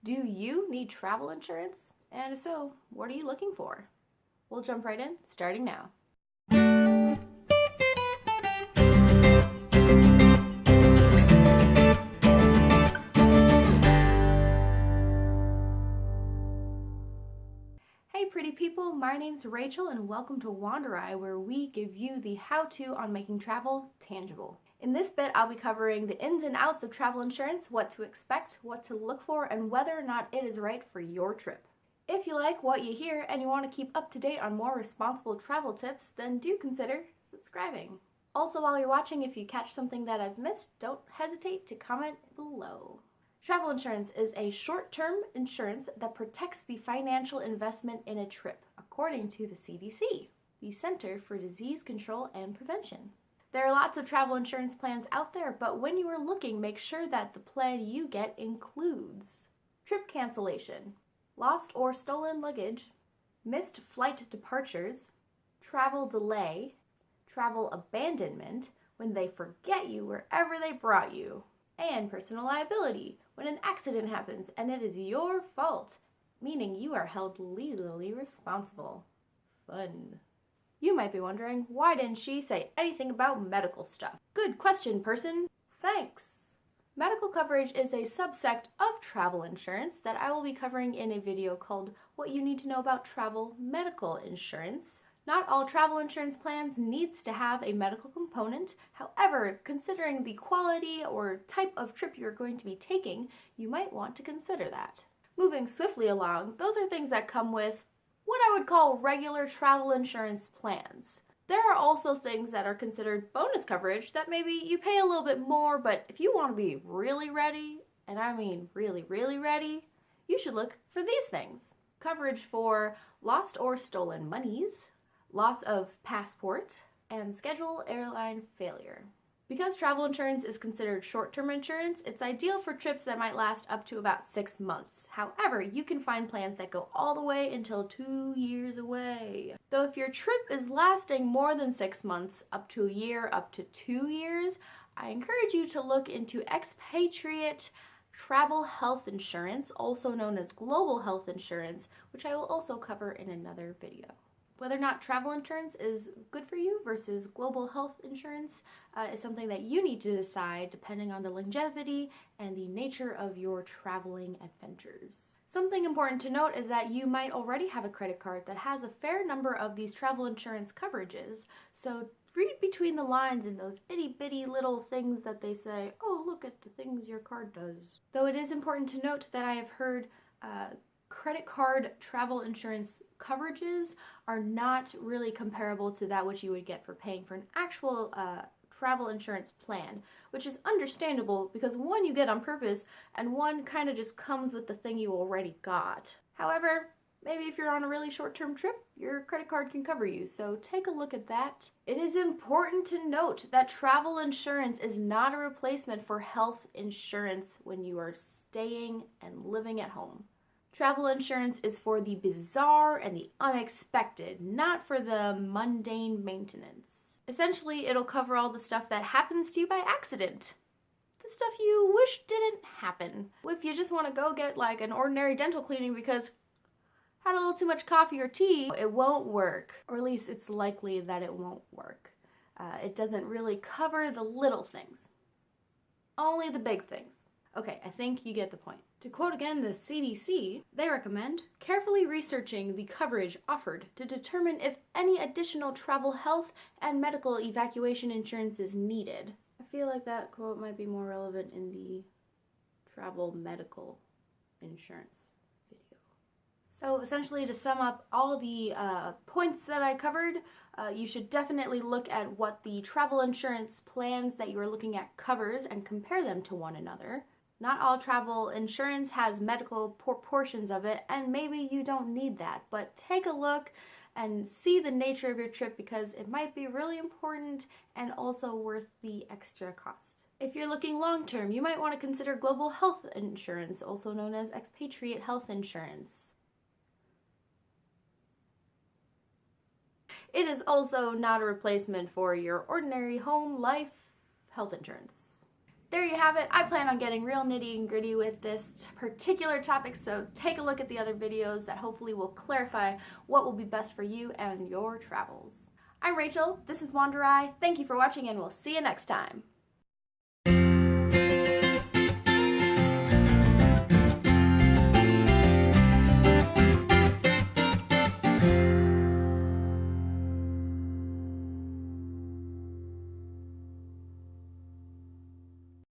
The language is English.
Do you need travel insurance? And if so, what are you looking for? We'll jump right in, starting now. Hey pretty people, my name's Rachel and welcome to Wanderye, where we give you the how-to on making travel tangible. In this bit, I'll be covering the ins and outs of travel insurance, what to expect, what to look for, and whether or not it is right for your trip. If you like what you hear and you want to keep up to date on more responsible travel tips, then do consider subscribing. Also, while you're watching, if you catch something that I've missed, don't hesitate to comment below. Travel insurance is a short-term insurance that protects the financial investment in a trip, according to the CDC, the Center for Disease Control and Prevention. There are lots of travel insurance plans out there, but when you are looking, make sure that the plan you get includes trip cancellation, lost or stolen luggage, missed flight departures, travel delay, travel abandonment, when they forget you wherever they brought you, and personal liability, when an accident happens and it is your fault, meaning you are held legally responsible. Fun. You might be wondering, why didn't she say anything about medical stuff? Good question, person. Thanks. Medical coverage is a subsect of travel insurance that I will be covering in a video called What You Need to Know About Travel Medical Insurance. Not all travel insurance plans needs to have a medical component. However, considering the quality or type of trip you're going to be taking, you might want to consider that. Moving swiftly along, those are things that come with what I would call regular travel insurance plans. There are also things that are considered bonus coverage that maybe you pay a little bit more, but if you want to be really ready, and I mean really, really ready, you should look for these things. Coverage for lost or stolen monies, loss of passport, and schedule airline failure. Because travel insurance is considered short-term insurance, it's ideal for trips that might last up to about 6 months. However, you can find plans that go all the way until 2 years away. Though if your trip is lasting more than 6 months, up to a year, up to 2 years, I encourage you to look into expatriate travel health insurance, also known as global health insurance, which I will also cover in another video. Whether or not travel insurance is good for you versus global health insurance is something that you need to decide depending on the longevity and the nature of your traveling adventures. Something important to note is that you might already have a credit card that has a fair number of these travel insurance coverages, so read between the lines in those itty-bitty little things that they say, oh, look at the things your card does. Though it is important to note that I have heard credit card travel insurance coverages are not really comparable to that which you would get for paying for an actual travel insurance plan, which is understandable because one you get on purpose and one kind of just comes with the thing you already got. However, maybe if you're on a really short-term trip, your credit card can cover you, so take a look at that. It is important to note that travel insurance is not a replacement for health insurance when you are staying and living at home. Travel insurance is for the bizarre and the unexpected, not for the mundane maintenance. Essentially, it'll cover all the stuff that happens to you by accident. The stuff you wish didn't happen. If you just want to go get like an ordinary dental cleaning because had a little too much coffee or tea, it won't work. Or at least it's likely that it won't work. It doesn't really cover the little things. Only the big things. Okay, I think you get the point. To quote again the CDC, they recommend carefully researching the coverage offered to determine if any additional travel health and medical evacuation insurance is needed. I feel like that quote might be more relevant in the travel medical insurance video. So essentially, to sum up all the points that I covered, you should definitely look at what the travel insurance plans that you are looking at covers and compare them to one another. Not all travel insurance has medical portions of it, and maybe you don't need that, but take a look and see the nature of your trip because it might be really important and also worth the extra cost. If you're looking long-term, you might want to consider global health insurance, also known as expatriate health insurance. It is also not a replacement for your ordinary home life health insurance. there you have it. I plan on getting real nitty and gritty with this particular topic, so take a look at the other videos that hopefully will clarify what will be best for you and your travels. I'm Rachel, this is Wanderye. Thank you for watching, and we'll see you next time.